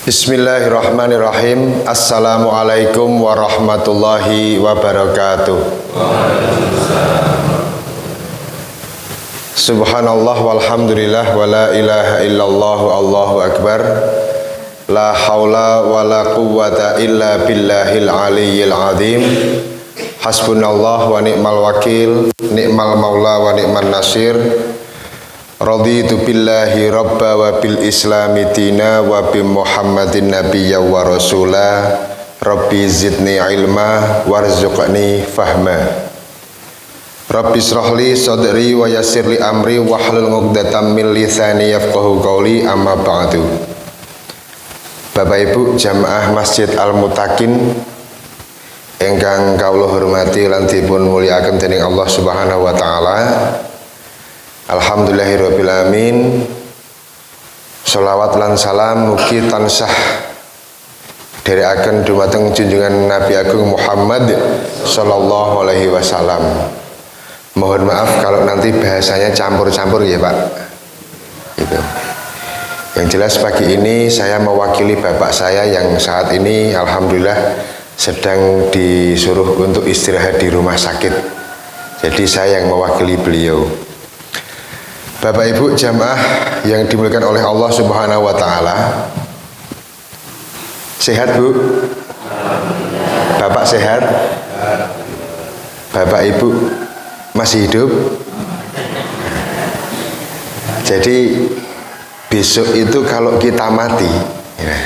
Bismillahirrahmanirrahim. Assalamualaikum warahmatullahi wabarakatuh. Subhanallah walhamdulillah wa la ilaha illallah Allahu akbar. La haula wa la quwwata illa billahil aliyyil azim. Hasbunallah wa ni'mal wakil, ni'mal maula wa ni'man nasir. Raditu billahi rabba wa bil islami dina wa bi muhammadin nabiyya wa rasula. Rabbi zidni ilma warzuqni fahma. Rabbi srahli sadri wa yassirli amri wahlul 'uqdatam min lisani yafqahu qawli, amma ba'du. Bapak Ibu jamaah Masjid Al-Mutakin ingkang kawula hormati lan dipun mulyakaken dening Allah Subhanahu wa taala. Alhamdulillahirabbil alamin. Sholawat lan salam mugi tansah dherekaken dumateng junjungan Nabi Agung Muhammad sallallahu alaihi wasallam. Mohon maaf kalau nanti bahasanya campur-campur ya Pak. Gitu. Yang jelas pagi ini saya mewakili bapak saya yang saat ini alhamdulillah sedang disuruh untuk istirahat di rumah sakit. Jadi saya yang mewakili beliau. Bapak Ibu jamaah yang dimuliakan oleh Allah Subhanahu wa taala. Sehat Bu? Bapak sehat? Bapak Ibu masih hidup? Jadi besok itu kalau kita mati ya,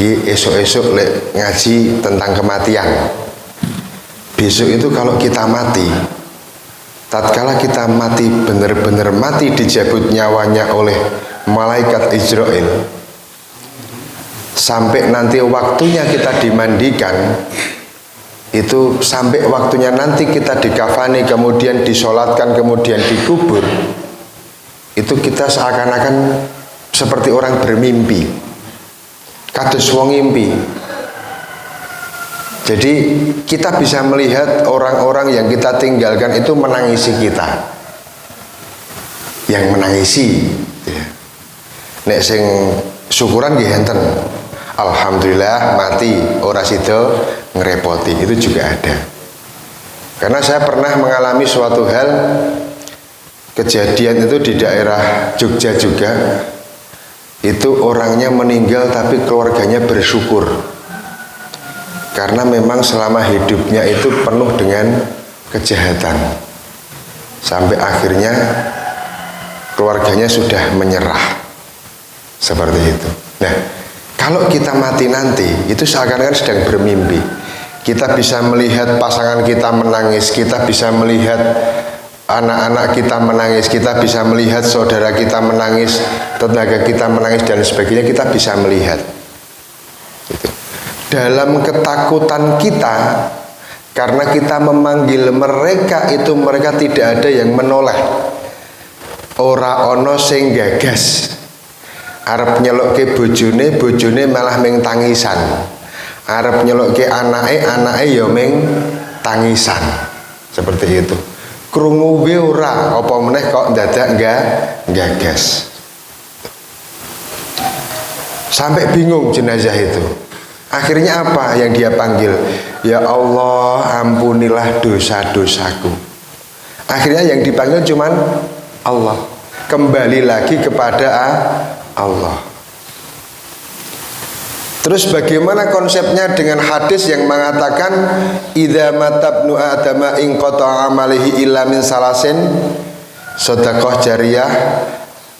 ini esok-esok ngaji tentang kematian. Besok itu kalau kita mati, tatkala kita mati benar-benar mati dijabut nyawanya oleh malaikat Israel, sampai nanti waktunya kita dimandikan, itu sampai waktunya nanti kita dikafani, kemudian disolatkan, kemudian dikubur, itu kita seakan-akan seperti orang bermimpi, kados wong ngimpi. Jadi kita bisa melihat orang-orang yang kita tinggalkan itu menangisi kita, yang menangisi ya. Nek sing syukuran nggih enten, alhamdulillah mati ora sida ngerepoti, itu juga ada. Karena saya pernah mengalami suatu hal, kejadian itu di daerah Jogja juga. Itu orangnya meninggal tapi keluarganya bersyukur, karena memang selama hidupnya itu penuh dengan kejahatan, sampai akhirnya keluarganya sudah menyerah seperti itu. Nah, kalau kita mati nanti itu seakan-akan sedang bermimpi. Kita bisa melihat pasangan kita menangis, kita bisa melihat anak-anak kita menangis, kita bisa melihat saudara kita menangis, tetangga kita menangis dan sebagainya, kita bisa melihat. Dalam ketakutan kita, karena kita memanggil mereka itu, mereka tidak ada yang menoleh. Ora ono sing gagas arep nyelukke bojone, bojone malah ming tangisan. Arep nyelukke anake, anake ya ming tangisan. Seperti itu. Krungu wae ora, apa meneh kok dadak gagas. Sampai bingung jenazah itu. Akhirnya apa yang dia panggil? Ya Allah, ampunilah dosa-dosaku. Akhirnya yang dipanggil cuman Allah. Kembali lagi kepada Allah. Terus bagaimana konsepnya dengan hadis yang mengatakan idza matabnu adama in qata amalihi illa min salasin, sedekah jariyah,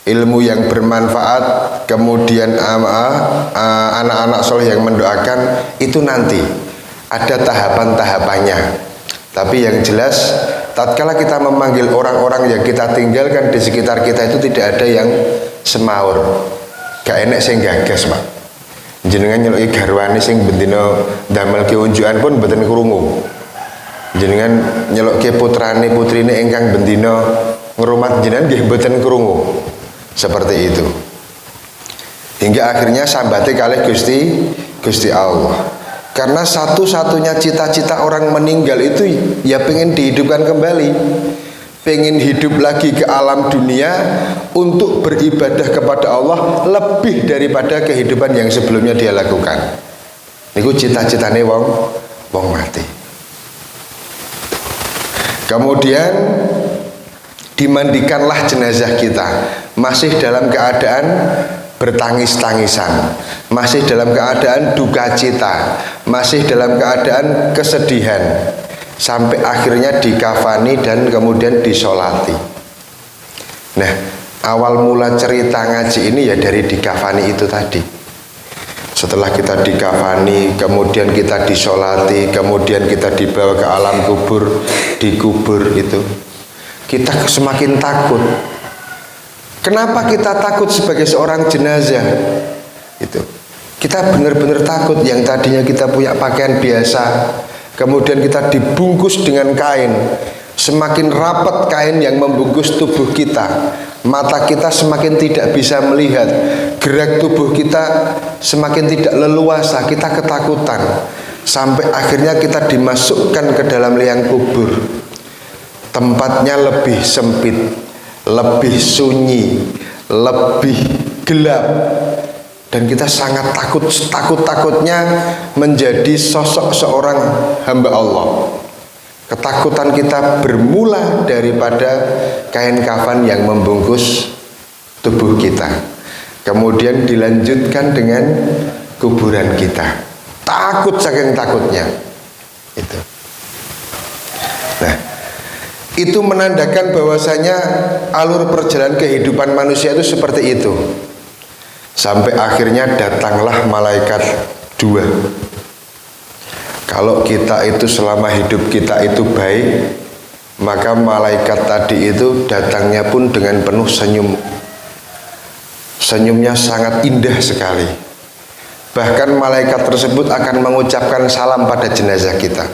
ilmu yang bermanfaat, kemudian anak-anak soleh yang mendoakan, itu nanti ada tahapan-tahapannya. Tapi yang jelas tatkala kita memanggil orang-orang yang kita tinggalkan di sekitar kita itu tidak ada yang semaur, gak enek sing gagas Pak. Jenengan nyeluki garwane sing bendina damel keunjukan pun mboten krungu. Jenengan nyeluki putrane putrine ingkang bendina ngrumat jenengan nggih mboten krungu. Seperti itu. Hingga akhirnya sambate kalih Gusti Allah. Karena satu-satunya cita-cita orang meninggal itu ya pengen dihidupkan kembali. pengen hidup lagi ke alam dunia untuk beribadah kepada Allah lebih daripada kehidupan yang sebelumnya dia lakukan. Niku cita-citane wong mati. Kemudian dimandikanlah jenazah kita masih dalam keadaan bertangis-tangisan, masih dalam keadaan duka cita, masih dalam keadaan kesedihan, sampai akhirnya dikafani dan kemudian disolati. Nah, awal mula cerita ngaji ini ya dari dikafani itu tadi. Setelah kita dikafani, kemudian kita disolati, kemudian kita dibawa ke alam kubur, dikubur itu, kita semakin takut. Kenapa kita takut sebagai seorang jenazah? Itu kita benar-benar takut. Yang tadinya kita punya pakaian biasa, kemudian kita dibungkus dengan kain, semakin rapat kain yang membungkus tubuh kita, mata kita semakin tidak bisa melihat, gerak tubuh kita semakin tidak leluasa, kita ketakutan, sampai akhirnya kita dimasukkan ke dalam liang kubur. Tempatnya lebih sempit, lebih sunyi, lebih gelap, dan kita sangat takut-takutnya menjadi sosok seorang hamba Allah. Ketakutan kita bermula daripada kain kafan yang membungkus tubuh kita, kemudian dilanjutkan dengan kuburan kita. Takut saking takutnya itu. Nah, itu menandakan bahwasanya alur perjalanan kehidupan manusia itu seperti itu. Sampai akhirnya datanglah malaikat dua. Kalau kita itu selama hidup kita itu baik, maka malaikat tadi itu datangnya pun dengan penuh senyum. Senyumnya sangat indah sekali. Bahkan malaikat tersebut akan mengucapkan salam pada jenazah kita.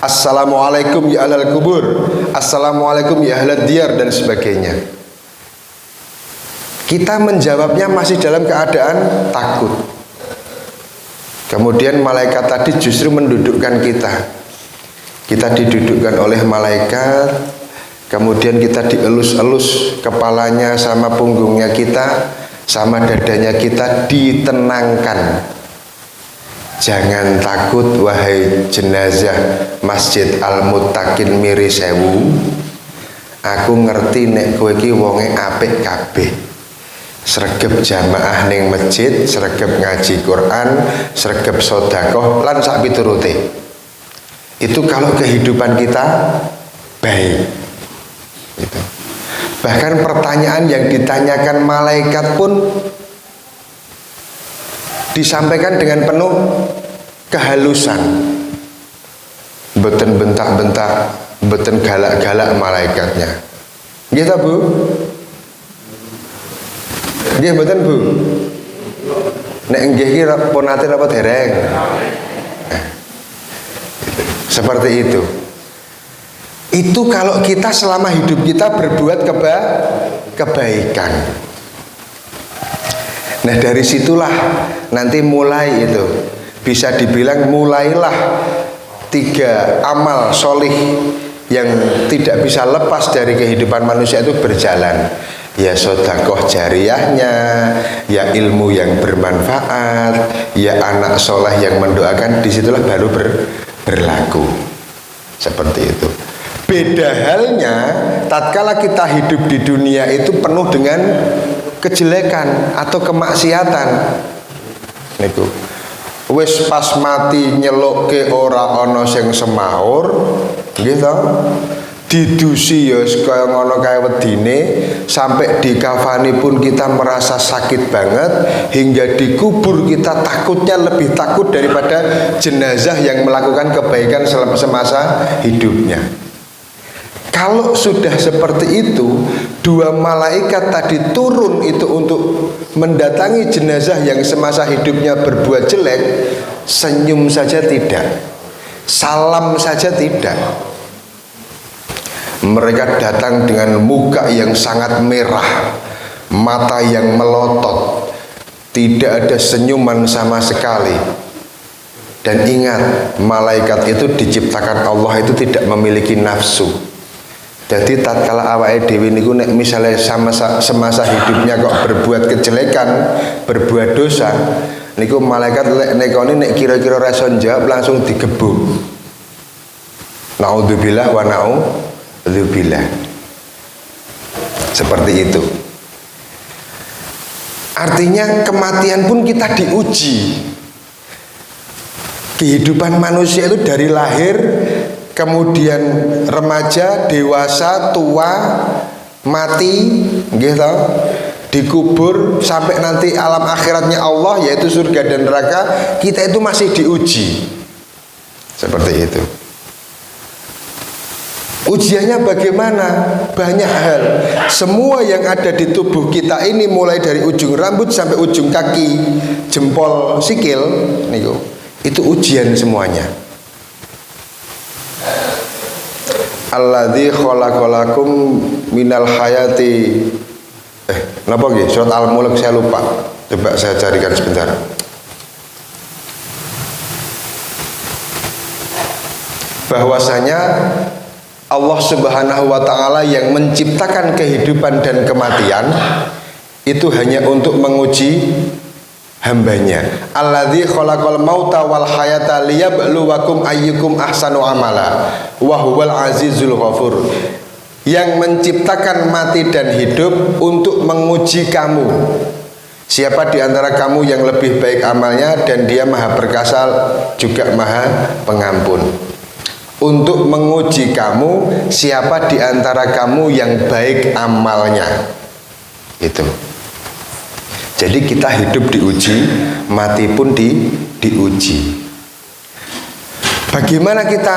Assalamualaikum ya ahlal kubur, assalamualaikum ya ahlad diyar, dan sebagainya. Kita menjawabnya masih dalam keadaan takut. Kemudian malaikat tadi justru mendudukkan kita. Kita didudukkan oleh malaikat, kemudian kita dielus-elus kepalanya sama punggungnya kita, sama dadanya kita, ditenangkan. Jangan takut wahai jenazah Masjid Al-Muttaqin Miri Sewu. Aku ngerti nek kowe iki wonge apik kabeh. Sregep jamaah ning masjid, sregep ngaji Quran, sregep sedekah lan sak piturute. Itu kalau kehidupan kita baik. Gitu. Bahkan pertanyaan yang ditanyakan malaikat pun disampaikan dengan penuh kehalusan. Mboten bentak-bentak, mboten galak-galak malaikatnya. Nggih ta, Bu? Nggih mboten, Bu? Nek nggih iki pun ate apa dereng? Seperti itu. Itu kalau kita selama hidup kita berbuat kebaikan. Nah, dari situlah nanti mulai itu bisa dibilang mulailah 3 amal solih yang tidak bisa lepas dari kehidupan manusia itu berjalan. Ya sedekah jariyahnya, ya ilmu yang bermanfaat, ya anak soleh yang mendoakan. Disitulah baru berlaku seperti itu. Beda halnya tatkala kita hidup di dunia itu penuh dengan kejelekan atau kemaksiatan. Niku wis pas mati nyelukke ora ana sing semaur, nggih to? Didusi ya kaya ngono kae wedine, sampai dikafani pun kita merasa sakit banget, hingga dikubur kita takutnya lebih takut daripada jenazah yang melakukan kebaikan selama semasa hidupnya. Kalau sudah seperti itu, 2 malaikat tadi turun itu untuk mendatangi jenazah yang semasa hidupnya berbuat jelek, senyum saja tidak, salam saja tidak. Mereka datang dengan muka yang sangat merah, mata yang melotot, tidak ada senyuman sama sekali. Dan ingat, malaikat itu diciptakan Allah itu tidak memiliki nafsu. Jadi tatkala awake dhewe niku nek misale semasa hidupnya kok berbuat kejelekan, berbuat dosa, niku malaikat lek nekoni nek kira-kira reso njawab langsung digebuk. Naudzubillah wa naudzubillah. Seperti itu. Artinya kematian pun kita diuji. Kehidupan manusia itu dari lahir, kemudian remaja, dewasa, tua, mati, gitu, dikubur sampai nanti alam akhiratnya Allah yaitu surga dan neraka, kita itu masih diuji. Seperti itu. Ujiannya bagaimana? Banyak hal. Semua yang ada di tubuh kita ini mulai dari ujung rambut sampai ujung kaki, jempol, sikil, niku, itu ujian semuanya. Alladzi khalaqalakum minal hayati. Napa nggih? Surat Al-Mulk saya lupa. Coba saya carikan sebentar. Bahwasanya Allah Subhanahu wa taala yang menciptakan kehidupan dan kematian itu hanya untuk menguji hambanya. Alladzi khalaqal mauta wal hayata liyabluwakum ayyukum ahsanu amala wa huwal azizul ghafur. Yang menciptakan mati dan hidup untuk menguji kamu. Siapa di antara kamu yang lebih baik amalnya, dan Dia Maha Perkasa juga Maha Pengampun. Untuk menguji kamu, siapa di antara kamu yang baik amalnya. Itu. Jadi kita hidup diuji, mati pun diuji. Bagaimana kita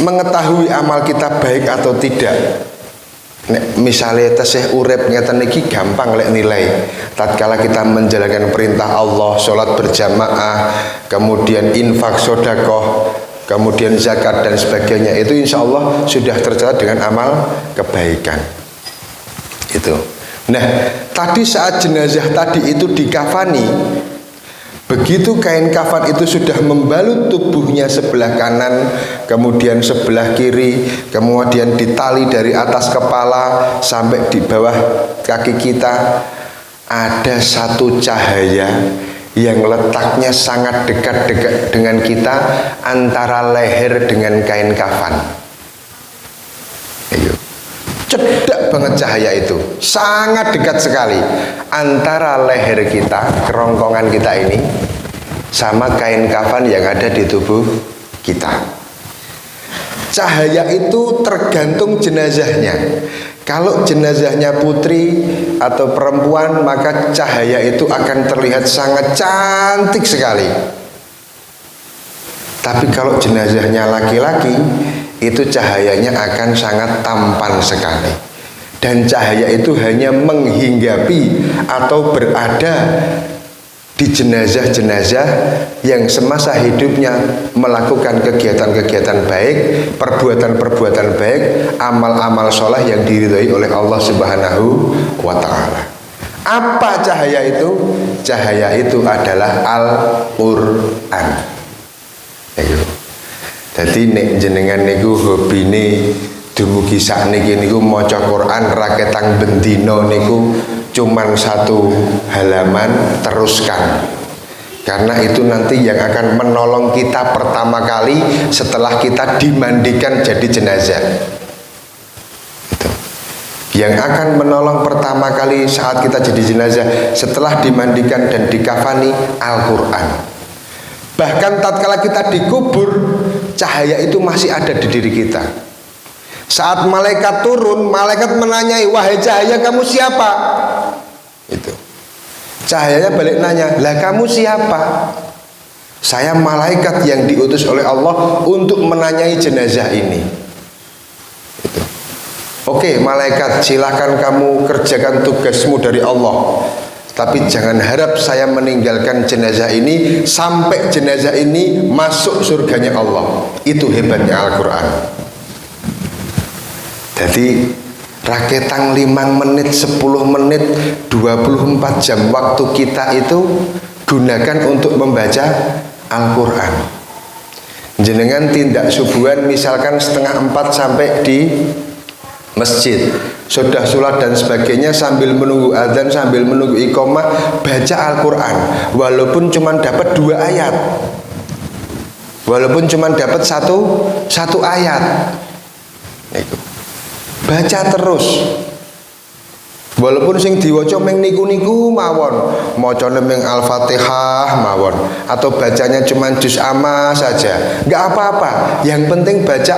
mengetahui amal kita baik atau tidak? Nek misalnya tesih urip ngeten niki gampang lek nilai. Tatkala kita menjalankan perintah Allah, sholat berjamaah, kemudian infak sedekah, kemudian zakat dan sebagainya, itu insya Allah sudah tercatat dengan amal kebaikan. Itu. Nah, tadi saat jenazah tadi itu dikafani, begitu kain kafan itu sudah membalut tubuhnya sebelah kanan, kemudian sebelah kiri, kemudian ditali dari atas kepala sampai di bawah kaki kita, ada satu cahaya yang letaknya sangat dekat-dekat dengan kita antara leher dengan kain kafan. Ayo. Cedak banget cahaya itu, sangat dekat sekali antara leher kita, kerongkongan kita ini, sama kain kafan yang ada di tubuh kita. Cahaya itu tergantung jenazahnya. Kalau jenazahnya putri atau perempuan, maka cahaya itu akan terlihat sangat cantik sekali. Tapi kalau jenazahnya laki-laki, itu cahayanya akan sangat tampan sekali. Dan cahaya itu hanya menghinggapi atau berada di jenazah-jenazah yang semasa hidupnya melakukan kegiatan-kegiatan baik, perbuatan-perbuatan baik, amal-amal soleh yang diridhai oleh Allah Subhanahu wa ta'ala. Apa cahaya itu? Cahaya itu adalah Al-Quran. Jadi nek jenengan niku hobine dumugi sakniki niku maca Quran raketang bendina niku cuman satu halaman, teruskan. Karena itu nanti yang akan menolong kita pertama kali setelah kita dimandikan jadi jenazah. Itu. Yang akan menolong pertama kali saat kita jadi jenazah setelah dimandikan dan dikafani Al-Quran. Bahkan tatkala kita dikubur, cahaya itu masih ada di diri kita. Saat malaikat turun, malaikat menanyai, wahai cahaya, kamu siapa? Itu. Cahayanya balik nanya, lah kamu siapa? Saya malaikat yang diutus oleh Allah untuk menanyai jenazah ini. Itu. Oke, malaikat, silakan kamu kerjakan tugasmu dari Allah. Tapi jangan harap saya meninggalkan jenazah ini sampai jenazah ini masuk surganya Allah. Itu hebatnya Al-Quran. Jadi raketang 5 menit, 10 menit, 24 jam waktu kita itu gunakan untuk membaca Al-Quran. Jenengan tindak subuhan misalkan 3:30 sampai di masjid, sudah sholat dan sebagainya, sambil menunggu adzan, sambil menunggu iqamah, baca Al-Quran, walaupun cuma dapat 2 ayat, walaupun cuma dapat satu ayat, itu baca terus. Walaupun sing diwaca meng niku-niku mawon, macane meng Al-Fatihah mawon, atau bacanya cuma juz amma saja, nggak apa-apa. Yang penting baca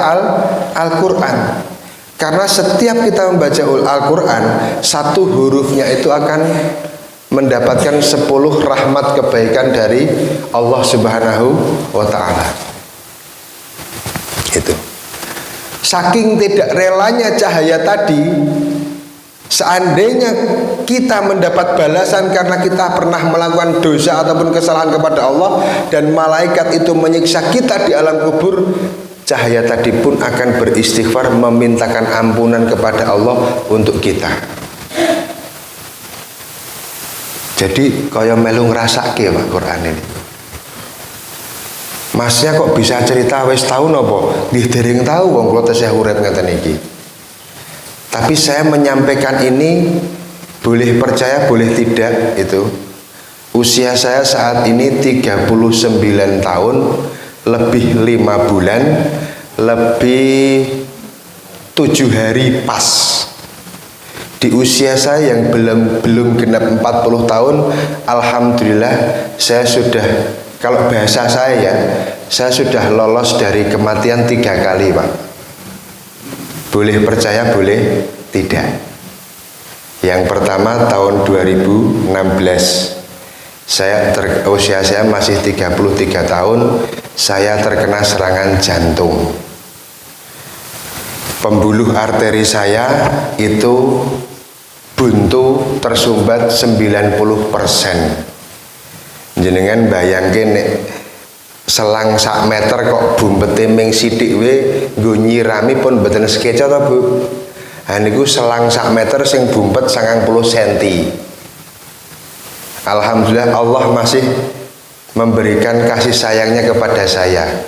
Al-Quran. Karena setiap kita membaca Al-Quran, satu hurufnya itu akan mendapatkan 10 rahmat kebaikan dari Allah Subhanahu wa ta'ala. Itu. Saking tidak relanya cahaya tadi, seandainya kita mendapat balasan karena kita pernah melakukan dosa ataupun kesalahan kepada Allah, dan malaikat itu menyiksa kita di alam kubur, cahaya tadi pun akan beristighfar, memintakan ampunan kepada Allah untuk kita. Jadi kaya melu ngrasake Pak Quran ini. Masnya kok bisa cerita wis tahu napa? Nggih dereng tahu wong kula tesih urip ngeten iki. Tapi saya menyampaikan ini, boleh percaya boleh tidak itu. Usia saya saat ini 39 tahun lebih 5 bulan lebih 7 hari pas. Di usia saya yang belum genap 40 tahun, alhamdulillah saya sudah, kalau bahasa saya sudah lolos dari kematian 3 kali Pak. Boleh percaya boleh tidak. Yang pertama tahun 2016, usia saya masih 33 tahun, saya terkena serangan jantung. Pembuluh arteri saya itu buntu tersumbat 90%. Jenengan bayangke nek selang sak meter kok bumpete ming sithik we nggo nyirami pun mboten sekeca to Bu. Ha niku selang sak meter sing bumpet 90 cm. Alhamdulillah Allah masih memberikan kasih sayangnya kepada saya,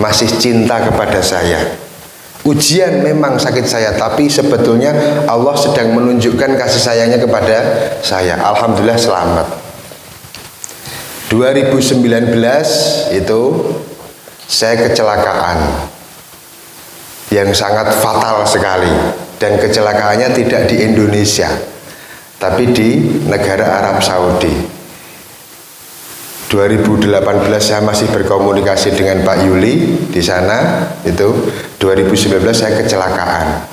masih cinta kepada saya. Ujian memang sakit saya, tapi sebetulnya Allah sedang menunjukkan kasih sayangnya kepada saya. Alhamdulillah selamat. 2019 itu saya kecelakaan yang sangat fatal sekali, dan kecelakaannya tidak di Indonesia tapi di negara Arab Saudi. 2018 saya masih berkomunikasi dengan Pak Yuli di sana. Itu 2019 saya kecelakaan.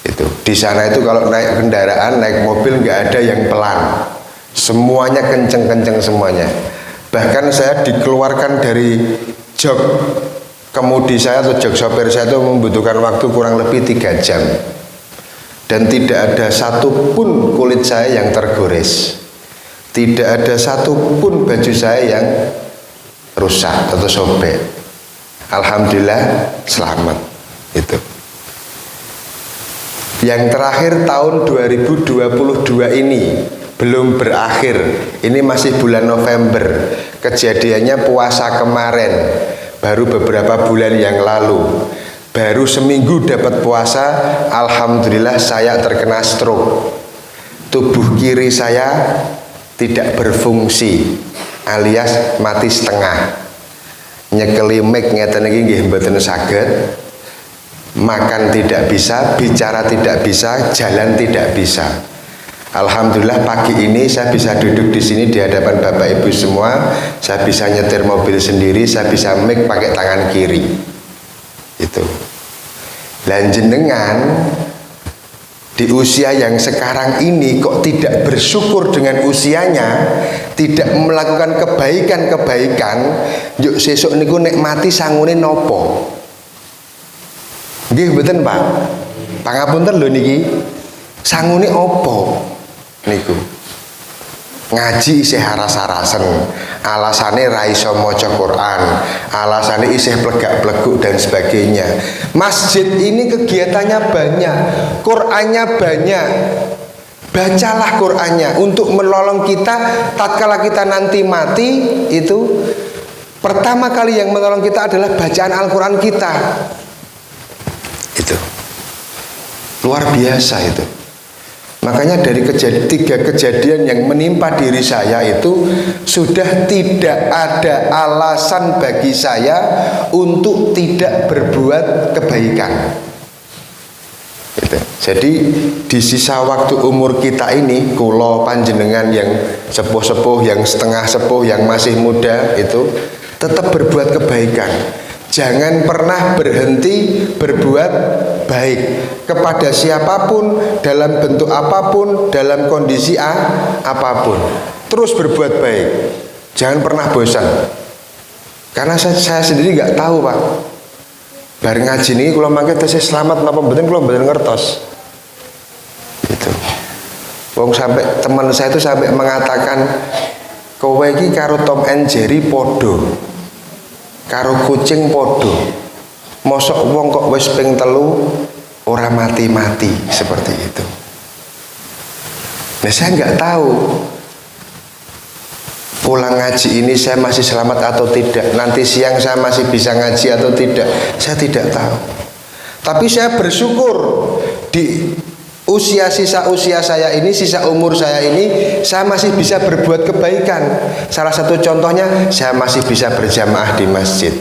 Itu di sana itu kalau naik kendaraan, naik mobil nggak ada yang pelan, semuanya kenceng-kenceng semuanya. Bahkan saya dikeluarkan dari jok kemudi saya atau jok sopir saya itu membutuhkan waktu kurang lebih 3 jam, dan tidak ada satupun kulit saya yang tergores, tidak ada satupun baju saya yang rusak atau sobek. Alhamdulillah selamat. Itu yang terakhir tahun 2022 ini belum berakhir, ini masih bulan November. Kejadiannya puasa kemarin, baru beberapa bulan yang lalu, baru seminggu dapat puasa, alhamdulillah saya terkena stroke. Tubuh kiri saya tidak berfungsi, alias mati setengah. Nyekeli mic ngeten iki nggih mboten saged. Makan tidak bisa, bicara tidak bisa, jalan tidak bisa. Alhamdulillah pagi ini saya bisa duduk di sini di hadapan Bapak Ibu semua. Saya bisa nyetir mobil sendiri, saya bisa mic pakai tangan kiri. Itu. Dan jenengan di usia yang sekarang ini kok tidak bersyukur dengan usianya, tidak melakukan kebaikan-kebaikan. Yuk sesuk niku nek mati sangune nopo? Nggih mboten Pak. Pangapunten lho niki. Sangune opo niku? Ngaji isih aras-arasen, alasane ra iso maca Quran, alasane isih plegak-pleguk dan sebagainya. Masjid ini kegiatannya banyak, Qurannya banyak. Bacalah Qurannya untuk menolong kita tatkala kita nanti mati. Itu pertama kali yang menolong kita adalah bacaan Al-Quran kita. Itu. Luar biasa itu. Makanya dari tiga kejadian yang menimpa diri saya itu sudah tidak ada alasan bagi saya untuk tidak berbuat kebaikan. Gitu. Jadi di sisa waktu umur kita ini, kulo panjenengan yang sepuh-sepuh, yang setengah sepuh, yang masih muda itu tetap berbuat kebaikan. Jangan pernah berhenti berbuat baik kepada siapapun, dalam bentuk apapun, dalam kondisi apapun. Terus berbuat baik. Jangan pernah bosan. Karena saya sendiri nggak tahu, Pak. Bareng ngaji ini kalau mangke tesih selamat napa mboten kula mboten ngertos. Gitu. Wong sampai teman saya itu sampai mengatakan kowe iki karo Tom and Jerry podo. Karo kucing podo. Mosok wong kok wis ping 3 ora mati-mati seperti itu. Nah, saya nggak tahu pulang ngaji ini saya masih selamat atau tidak, nanti siang saya masih bisa ngaji atau tidak, saya tidak tahu. Tapi saya bersyukur di sisa usia saya ini, sisa umur saya ini, saya masih bisa berbuat kebaikan. Salah satu contohnya, saya masih bisa berjamaah di masjid,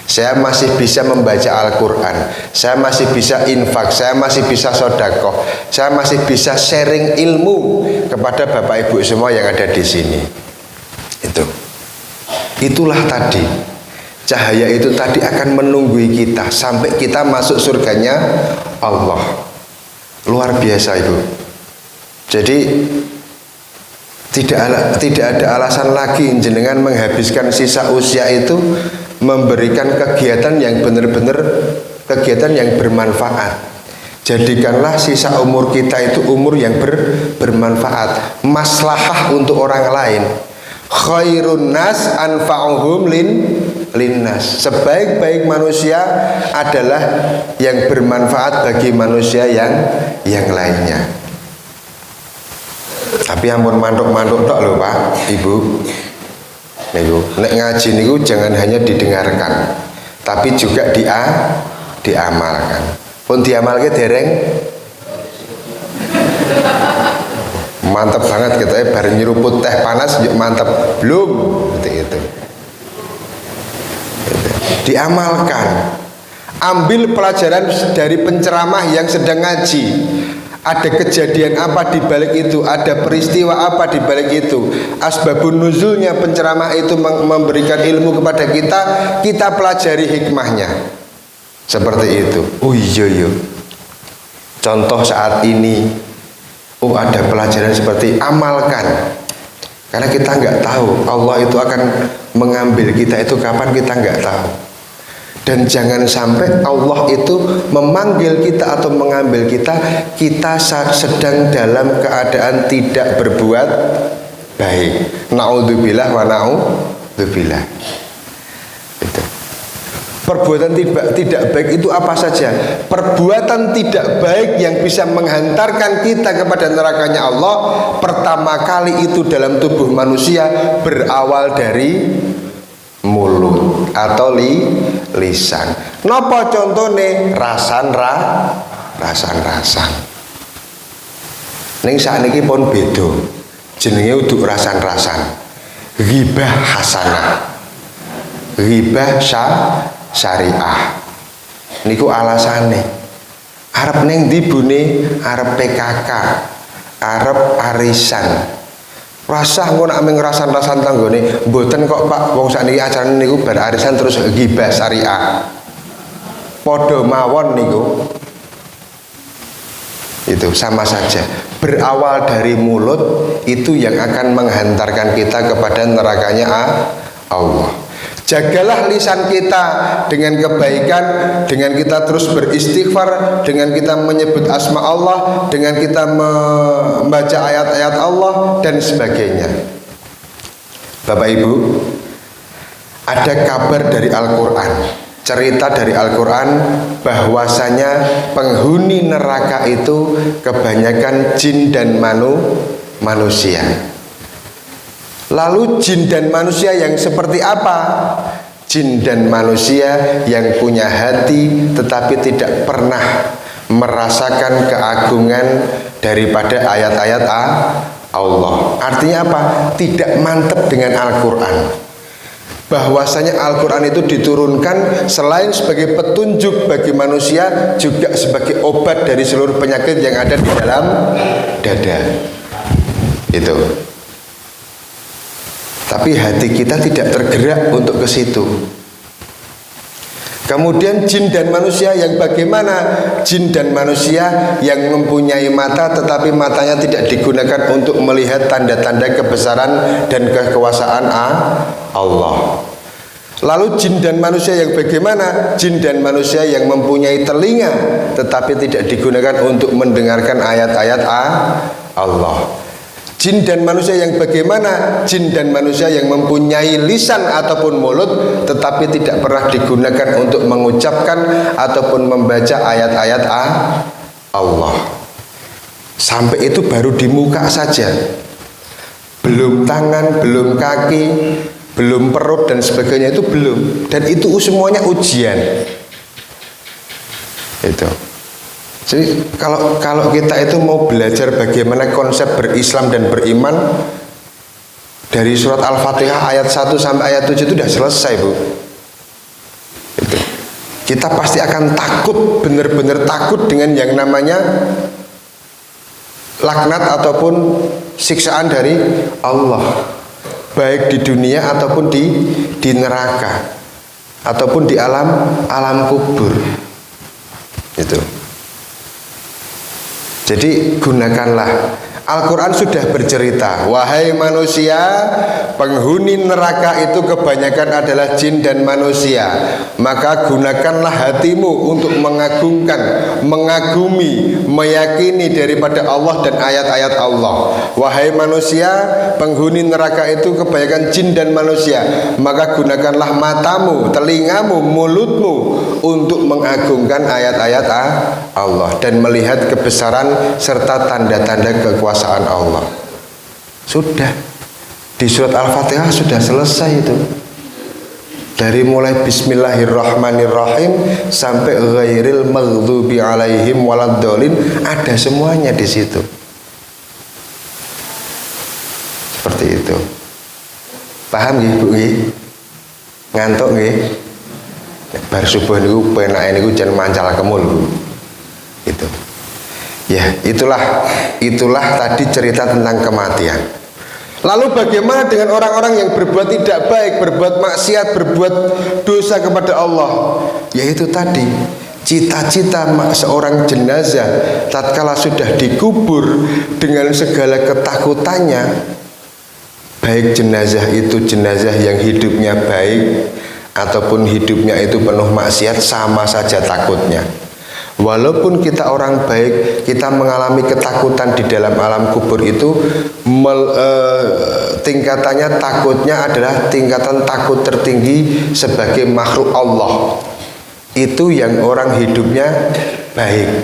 saya masih bisa membaca Al-Quran, saya masih bisa infak, saya masih bisa sodakoh, saya masih bisa sharing ilmu kepada Bapak Ibu semua yang ada di sini. Itulah tadi, cahaya itu tadi akan menunggui kita sampai kita masuk surganya Allah. Luar biasa Ibu. Jadi tidak ada alasan lagi jenengan menghabiskan sisa usia itu memberikan kegiatan yang benar-benar kegiatan yang bermanfaat. Jadikanlah sisa umur kita itu umur yang bermanfaat, maslahah untuk orang lain. Khairun nas anfa'uhum linnas. Sebaik-baik manusia adalah yang bermanfaat bagi manusia yang lainnya. Tapi ampun mantuk-mantuk tok lho Pak, Ibu. Niku nek ngaji niku jangan hanya didengarkan, tapi juga diamalkan. Pun diamalke dereng mantap banget kita bareng nyeruput teh panas yuk mantap belum seperti itu. Diamalkan, ambil pelajaran dari penceramah yang sedang ngaji. Ada kejadian apa di balik itu, ada peristiwa apa di balik itu, asbabun nuzulnya penceramah itu memberikan ilmu kepada kita, kita pelajari hikmahnya. Seperti itu. Oh iya, contoh saat ini, oh ada pelajaran seperti amalkan. Karena kita nggak tahu Allah itu akan mengambil kita itu kapan, kita nggak tahu. Dan jangan sampai Allah itu memanggil kita atau mengambil kita sedang dalam keadaan tidak berbuat baik. Na'udzubillah wa na'udzubillah. Itu. Perbuatan tidak baik itu apa saja? Perbuatan tidak baik yang bisa menghantarkan kita kepada nerakanya Allah, pertama kali itu dalam tubuh manusia berawal dari mulut atau lisan. Napa contone? Rasan. Ning sakniki pun beda. Jenenge uduk rasan. Ghibah hasanah. Ghibah syariah. Niku alasane. Arep ning ndi bune? Arep PKK. Arep arisan. Rasah engko nek mung rasan-rasan tanggane, mboten kok Pak, wong sakniki acarane niku bar arisan terus ghibah syariah. Padha mawon niku. Itu sama saja. Berawal dari mulut itu yang akan menghantarkan kita kepada nerakanya Allah. Jagalah lisan kita dengan kebaikan, dengan kita terus beristighfar, dengan kita menyebut asma Allah, dengan kita membaca ayat-ayat Allah dan sebagainya. Bapak Ibu, ada kabar dari Al-Quran, cerita dari Al-Quran bahwasanya penghuni neraka itu kebanyakan jin dan manusia. Lalu jin dan manusia yang seperti apa? Jin dan manusia yang punya hati tetapi tidak pernah merasakan keagungan daripada ayat-ayat Allah. Artinya apa? Tidak mantap dengan Al-Quran. Bahwasanya Al-Quran itu diturunkan selain sebagai petunjuk bagi manusia, juga sebagai obat dari seluruh penyakit yang ada di dalam dada. Itu. Tapi hati kita tidak tergerak untuk ke situ. Kemudian jin dan manusia yang bagaimana? Jin dan manusia yang mempunyai mata tetapi matanya tidak digunakan untuk melihat tanda-tanda kebesaran dan kekuasaan Allah. Lalu jin dan manusia yang bagaimana? Jin dan manusia yang mempunyai telinga tetapi tidak digunakan untuk mendengarkan ayat-ayat Allah. Jin dan manusia yang bagaimana? Jin dan manusia yang mempunyai lisan ataupun mulut tetapi tidak pernah digunakan untuk mengucapkan ataupun membaca ayat-ayat Allah. Sampai itu baru di muka saja, belum tangan, belum kaki, belum perut dan sebagainya, itu belum. Dan itu semuanya ujian. Itu. Jadi kalau kita itu mau belajar bagaimana konsep berislam dan beriman, dari surat Al-Fatihah ayat 1 sampai ayat 7 itu sudah selesai, Bu. Itu. Kita pasti akan takut, benar-benar takut dengan yang namanya laknat ataupun siksaan dari Allah, baik di dunia ataupun di neraka ataupun di alam kubur. Itu. Jadi gunakanlah. Al-Quran sudah bercerita, wahai manusia, penghuni neraka itu kebanyakan adalah jin dan manusia. Maka gunakanlah hatimu untuk mengagungkan, mengagumi, meyakini daripada Allah dan ayat-ayat Allah. Wahai manusia, penghuni neraka itu kebanyakan jin dan manusia. Maka gunakanlah matamu, telingamu, mulutmu untuk mengagungkan ayat-ayat Allah dan melihat kebesaran serta tanda-tanda kekuasaan Allah. Sudah di surat Al-Fatihah sudah selesai itu. Dari mulai Bismillahirrahmanirrahim sampai ghairil maghdubi alaihim waladdallin, ada semuanya di situ. Seperti itu. Paham nggih, Bu nggih? Ngantuk nggih? Bar subuh niku penake niku jan mancal kemul, Bu. Itu. Ya, itulah tadi cerita tentang kematian. Lalu bagaimana dengan orang-orang yang berbuat tidak baik, berbuat maksiat, berbuat dosa kepada Allah? Yaitu tadi, cita-cita seorang jenazah tatkala sudah dikubur dengan segala ketakutannya, baik jenazah itu jenazah yang hidupnya baik ataupun hidupnya itu penuh maksiat, sama saja takutnya. Walaupun kita orang baik, kita mengalami ketakutan di dalam alam kubur itu, tingkatannya takutnya adalah tingkatan takut tertinggi sebagai makhluk Allah. Itu yang orang hidupnya baik.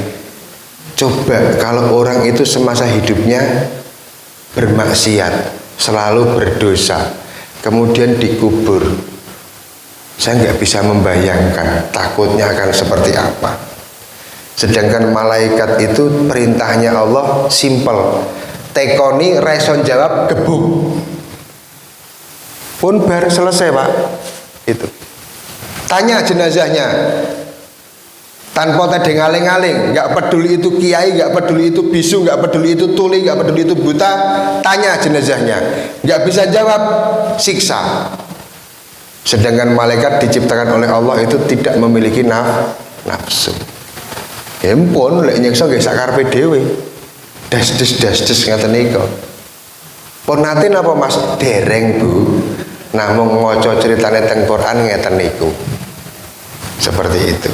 Coba kalau orang itu semasa hidupnya bermaksiat, selalu berdosa, kemudian dikubur, saya nggak bisa membayangkan takutnya akan seperti apa. Sedangkan malaikat itu perintahnya Allah simpel, tekoni reson jawab gebuk pun bar selesai, Pak. Itu tanya jenazahnya tanpa tedeng aling-aling, nggak peduli itu kiai, nggak peduli itu bisu, nggak peduli itu tuli, nggak peduli itu buta, tanya jenazahnya, nggak bisa jawab, siksa. Sedangkan malaikat diciptakan oleh Allah itu tidak memiliki nafsu. Empun lek nyiksa nggih sak karepe dhewe. Das-des ngaten niku. Pun nate napa Mas? Dereng, Bu. Namung maca critane teng Quran ngeten niku. Seperti itu.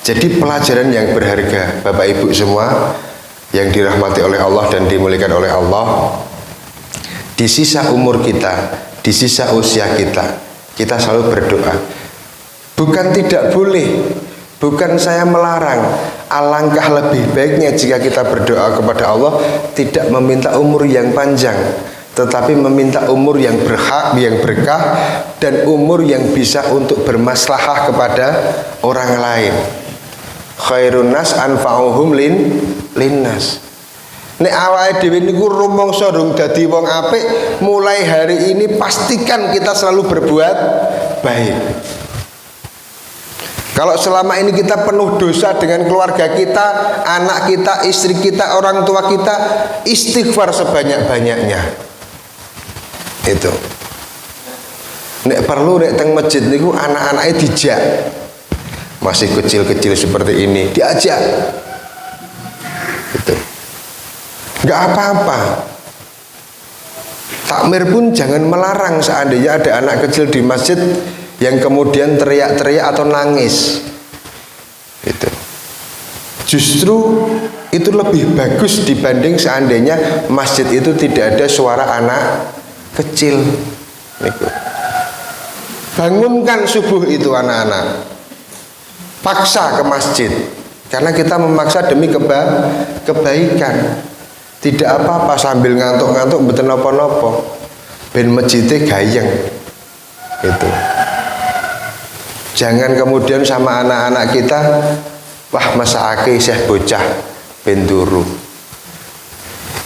Jadi pelajaran yang berharga Bapak Ibu semua yang dirahmati oleh Allah dan dimuliakan oleh Allah. Di sisa umur kita, di sisa usia kita selalu berdoa. Bukan tidak boleh, bukan saya melarang. Alangkah lebih baiknya jika kita berdoa kepada Allah tidak meminta umur yang panjang, tetapi meminta umur yang berhak, yang berkah, dan umur yang bisa untuk bermaslahah kepada orang lain. khairun nas anfa'uhum linnas. Nek awake dhewe niku rumangsa durung dadi wong apik, mulai hari ini pastikan kita selalu berbuat baik. Kalau selama ini kita penuh dosa dengan keluarga kita, anak kita, istri kita, orang tua kita, istighfar sebanyak-banyaknya. Itu. Nek perlu nek teng masjid niku anak-anaknya dijak. Masih kecil-kecil seperti ini diajak. Gitu. Enggak apa-apa. Takmir pun jangan melarang seandainya ada anak kecil di masjid yang kemudian teriak-teriak atau nangis. Itu. Justru itu lebih bagus dibanding seandainya masjid itu tidak ada suara anak kecil. Gitu. Bangunkan subuh itu anak-anak. Paksa ke masjid, karena kita memaksa demi kebaikan. Tidak apa-apa sambil ngantuk-ngantuk mboten napa-napa. Ben masjidnya gayeng. Itu. Jangan kemudian sama anak-anak kita, wah masakake isih bocah ben turu.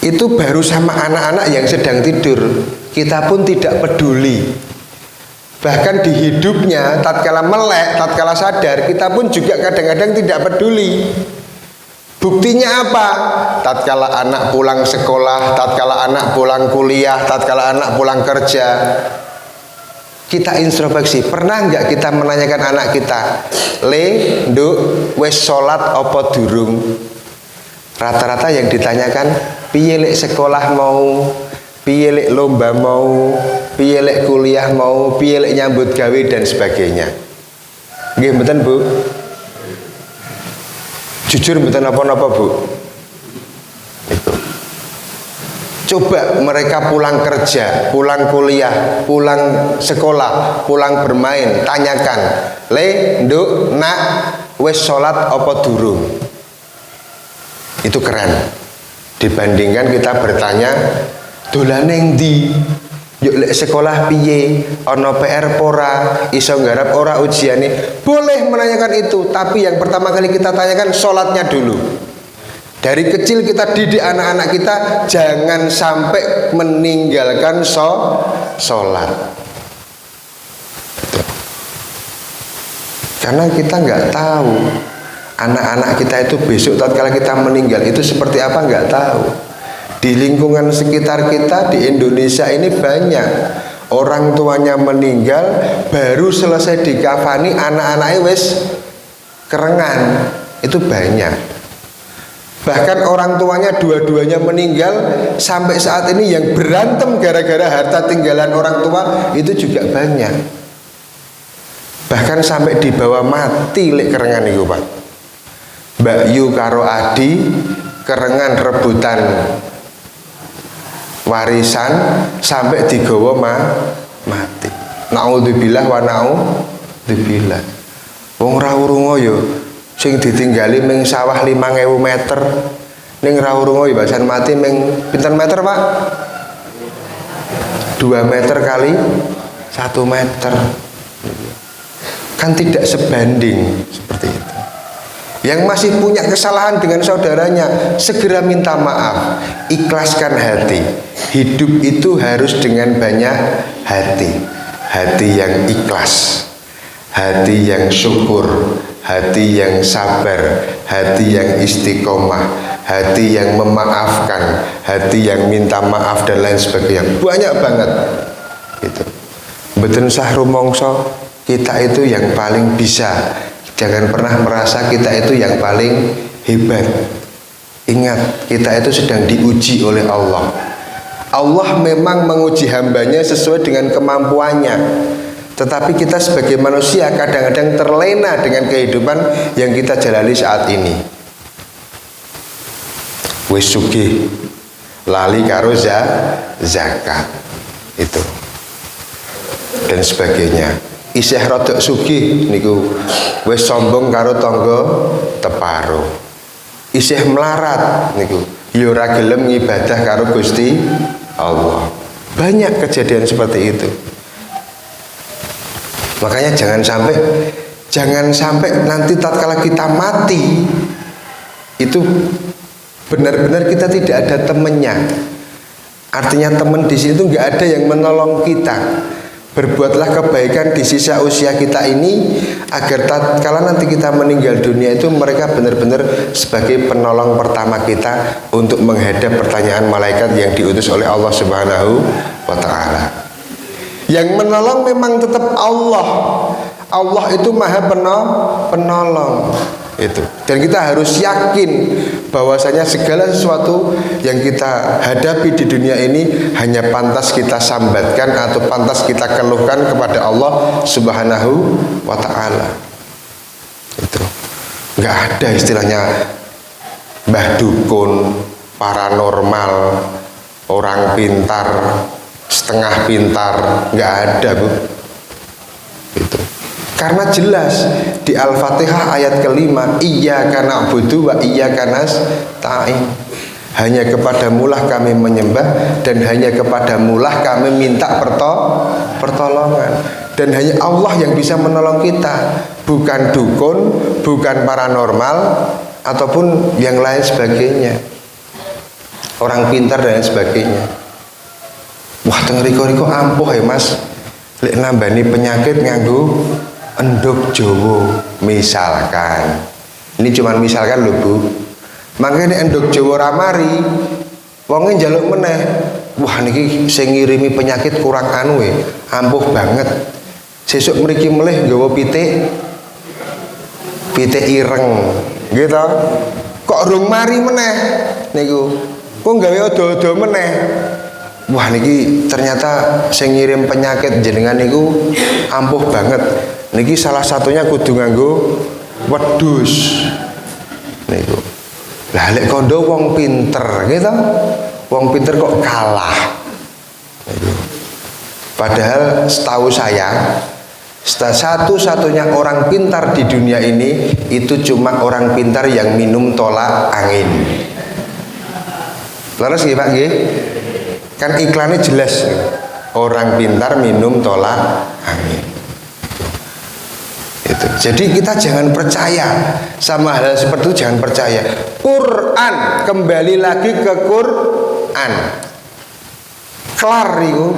Itu baru sama anak-anak yang sedang tidur. Kita pun tidak peduli. Bahkan di hidupnya, tatkala melek, tatkala sadar, kita pun juga kadang-kadang tidak peduli. Buktinya apa? Tatkala anak pulang sekolah, tatkala anak pulang kuliah, tatkala anak pulang kerja, kita introspeksi. Pernah nggak kita menanyakan anak kita, nduk, wes sholat apa durung? Rata-rata yang ditanyakan, piye lek sekolah mau, piye lek lomba mau, piye lek kuliah mau, piye lek nyambut gawe dan sebagainya. Nggih mboten, Bu? Jujur mboten apa-apa, Bu. Itu. Coba mereka pulang kerja, pulang kuliah, pulang sekolah, pulang bermain, tanyakan, "Le, nduk, nak, wis salat apa durung?" Itu keren. Dibandingkan kita bertanya, "Dolan ning ndi? Yuk lek sekolah piye? Ana PR pora? Iso nggarap ora ujiane?" Boleh menanyakan itu, tapi yang pertama kali kita tanyakan sholatnya dulu. Dari kecil kita didik anak-anak kita jangan sampai meninggalkan sholat. Karena kita nggak tahu anak-anak kita itu besok tatkala kita meninggal itu seperti apa, nggak tahu. Di lingkungan sekitar kita di Indonesia ini banyak orang tuanya meninggal baru selesai dikafani anak-anaknya wis kerengan. Itu banyak. Bahkan orang tuanya dua-duanya meninggal sampai saat ini yang berantem gara-gara harta tinggalan orang tua itu juga banyak. Bahkan sampai dibawa mati lek kerengan itu, Pak. Mbak Yu karo Adi kerengan rebutan warisan sampai digawa mati. Naudzubillah wa naudzubillah. Wong ra urungo yo sing ditinggali ming sawah 5.000 meter ning ra urungo yo basan mati ming pinten meter, Pak? 2 meter kali 1 meter. Kan tidak sebanding seperti itu. Yang masih punya kesalahan dengan saudaranya, segera minta maaf, ikhlaskan hati. Hidup itu harus dengan banyak hati. Hati yang ikhlas, hati yang syukur, hati yang sabar, hati yang istiqomah, hati yang memaafkan, hati yang minta maaf dan lain sebagainya. Banyak banget. Gitu. Mboten sah rumangsa kita itu yang paling bisa. Jangan pernah merasa kita itu yang paling hebat. Ingat, kita itu sedang diuji oleh Allah. Allah memang menguji hambanya sesuai dengan kemampuannya. Tetapi kita sebagai manusia kadang-kadang terlena dengan kehidupan yang kita jalani saat ini. Wis sugih, lali karo zakat. Itu. Dan sebagainya. Isih rodok sugih niku wis sombong karo tangga teparo. Isih melarat niku ya ora gelem ngibadah karo Gusti Allah. Banyak kejadian seperti itu. Makanya jangan Jangan sampai nanti tatkala kita mati itu benar-benar kita tidak ada temennya. Artinya teman di sini itu nggak ada yang menolong kita. Berbuatlah kebaikan di sisa usia kita ini agar tatkala nanti kita meninggal dunia itu mereka benar-benar sebagai penolong pertama kita untuk menghadap pertanyaan malaikat yang diutus oleh Allah Subhanahu wa taala. Yang menolong memang tetap Allah. Allah itu Maha Penolong. Itu. Dan kita harus yakin bahwasanya segala sesuatu yang kita hadapi di dunia ini hanya pantas kita sambatkan atau pantas kita keluhkan kepada Allah Subhanahu wa taala. Itu. Enggak ada istilahnya mbah dukun, paranormal, orang pintar, setengah pintar, enggak ada, Bu. Itu. Karena jelas di Al-Fatihah ayat kelima, iyyaka na'budu wa iyyaka nasta'in. Hanya kepadamulah kami menyembah dan hanya kepadamulah kami minta pertolongan. Dan hanya Allah yang bisa menolong kita, bukan dukun, bukan paranormal ataupun yang lain sebagainya. Orang pintar dan lain sebagainya. Wah, teng riko-riko ampuh ya Mas. Lek nambani penyakit nganggo endok Jowo misalkan. Ini cuma misalkan lho Bu. Makanya endok Jowo ramari wonge njaluk meneh. Wah niki sing ngirimi penyakit kurang anu ampuh banget. Sesuk mriki melih nggawa pitik ireng gitu. Kok rung mari meneh niku. Kok gawe odo-odo meneh. Wah niki ternyata sing ngirim penyakit jenengan niku ampuh banget. Niki salah satunya kudu nganggo wedhus. Niku. Lah lek kondo wong pinter gitu. Wong pinter kok kalah. Niku. Padahal setahu saya satu-satunya orang pintar di dunia ini itu cuma orang pintar yang minum tolak angin. Laras nggih Pak nggih? Kan iklannya jelas, orang pintar minum tolak angin. Itu. Jadi kita jangan percaya sama hal seperti itu, jangan percaya. Quran, kembali lagi ke Quran. Kelar itu.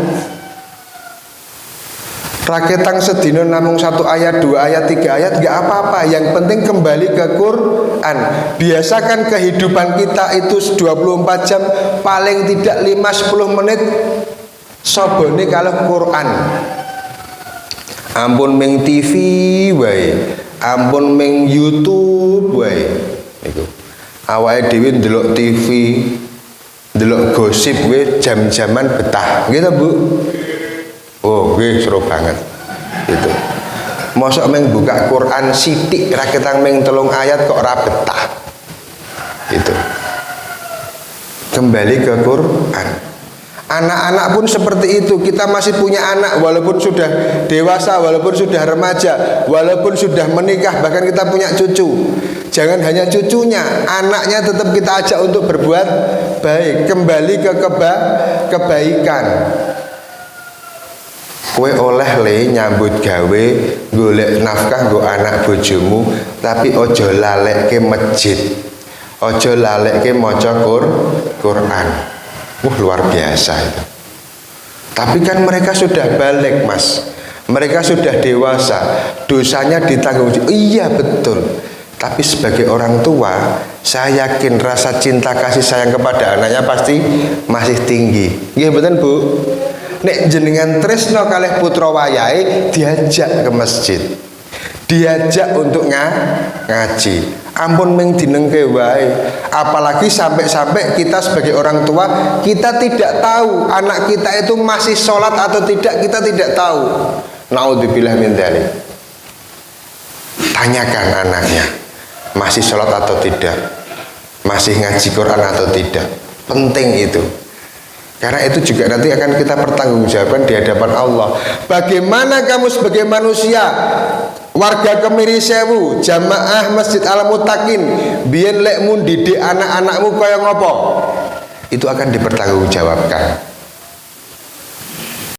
Raketang sedino namung 1 ayat, 2 ayat, 3 ayat gak apa-apa. Yang penting kembali ke Quran. Biasakan kehidupan kita itu 24 jam, paling tidak 5-10 menit sobone kalau Quran. Ampun meng TV wae, ampun meng YouTube wae. Iku. Awake dhewe ndelok TV, ndelok gosip wae jam-jaman betah. Gitu, Bu. Oh, gue seru banget. Itu. Mosok meng buka Quran sithik ra ketang meng 3 ayat kok ora betah. Itu. Kembali ke Quran. Anak-anak pun seperti itu. Kita masih punya anak walaupun sudah dewasa, walaupun sudah remaja, walaupun sudah menikah, bahkan kita punya cucu. Jangan hanya cucunya, anaknya tetap kita ajak untuk berbuat baik. Kembali ke kebaikan. Kowe oleh le nyambut gawe golek nafkah nggo anak bojomu, tapi ojo lalekke masjid, ojo lalekke maca Quran. Luar biasa itu. Tapi kan mereka sudah balik Mas, mereka sudah dewasa, dosanya ditanggung. Iya betul. Tapi sebagai orang tua, saya yakin rasa cinta kasih sayang kepada anaknya pasti masih tinggi. Iya betul Bu. Nek jenengan tresno kalih putra wayahe diajak ke masjid, diajak untuk ngaji. Ampun ming dinengke wae. Apalagi sampai kita sebagai orang tua, kita tidak tahu anak kita itu masih sholat atau tidak, kita tidak tahu. Naudzubillah min dzalik. Tanyakan anaknya masih sholat atau tidak, masih ngaji Quran atau tidak. Penting itu. Karena itu juga nanti akan kita pertanggungjawabkan di hadapan Allah. Bagaimana kamu sebagai manusia, warga Kemiri Sewu, jamaah Masjid Al Muttaqin, biyen lek mun didik anak-anakmu kaya ngopo? Itu akan dipertanggungjawabkan.